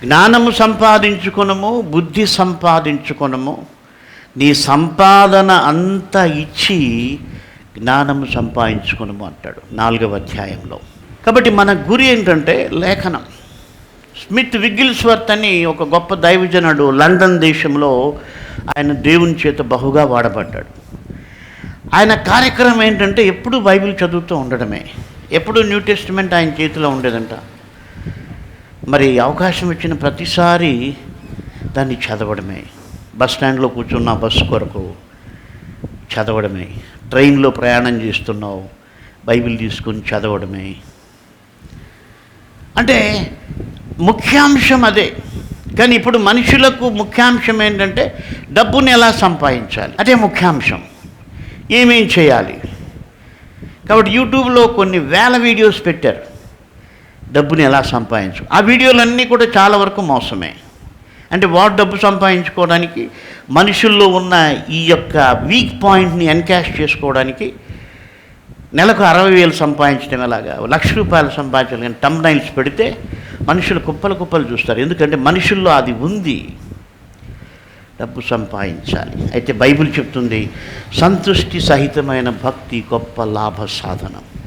జ్ఞానము సంపాదించుకొనము, బుద్ధి సంపాదించుకొనము. నీ సంపాదన అంతా ఇచ్చి జ్ఞానము సంపాదించుకొనము అంటాడు 4వ అధ్యాయంలో. కాబట్టి మన గురి ఏంటంటే లేఖనం. స్మిత్ విగిల్స్వర్త్ అని ఒక గొప్ప దైవజనుడు లండన్ దేశంలో, ఆయన దేవుని చేత బహుగా వాడబడ్డాడు. ఆయన కార్యక్రమం ఏంటంటే ఎప్పుడు బైబిల్ చదువుతూ ఉండడమే, ఎప్పుడు న్యూ టెస్టిమెంట్ ఆయన చేతిలో ఉండేదంట. మరి అవకాశం ఇచ్చిన ప్రతిసారి దాన్ని చదవడమే. బస్ స్టాండ్లో కూర్చున్న బస్సు కొరకు చదవడమే, ట్రైన్లో ప్రయాణం చేస్తున్నావు బైబిల్ తీసుకుని చదవడమే. అంటే ముఖ్యాంశం అదే. కానీ ఇప్పుడు మనుషులకు ముఖ్యాంశం ఏంటంటే డబ్బుని ఎలా సంపాదించాలి, అదే ముఖ్యాంశం. ఏమేం చేయాలి. కాబట్టి యూట్యూబ్లో కొన్ని వేల వీడియోస్ పెట్టారు, డబ్బుని ఎలా సంపాదించు. ఆ వీడియోలన్నీ కూడా చాలా వరకు మోసమే. అంటే వాడు డబ్బు సంపాదించుకోవడానికి, మనుషుల్లో ఉన్న ఈ యొక్క వీక్ పాయింట్ని ఎన్కాష్ చేసుకోవడానికి నెలకు 60,000 సంపాదించడం ఎలాగా, ₹1,00,000 సంపాదించాలి టంబ్నైల్స్ పెడితే మనుషులు కుప్పలు కుప్పలు చూస్తారు. ఎందుకంటే మనుషుల్లో అది ఉంది, డబ్బు సంపాదించాలి. అయితే బైబిల్ చెప్తుంది సంతృష్టి సహితమైన భక్తి గొప్ప లాభ సాధనం.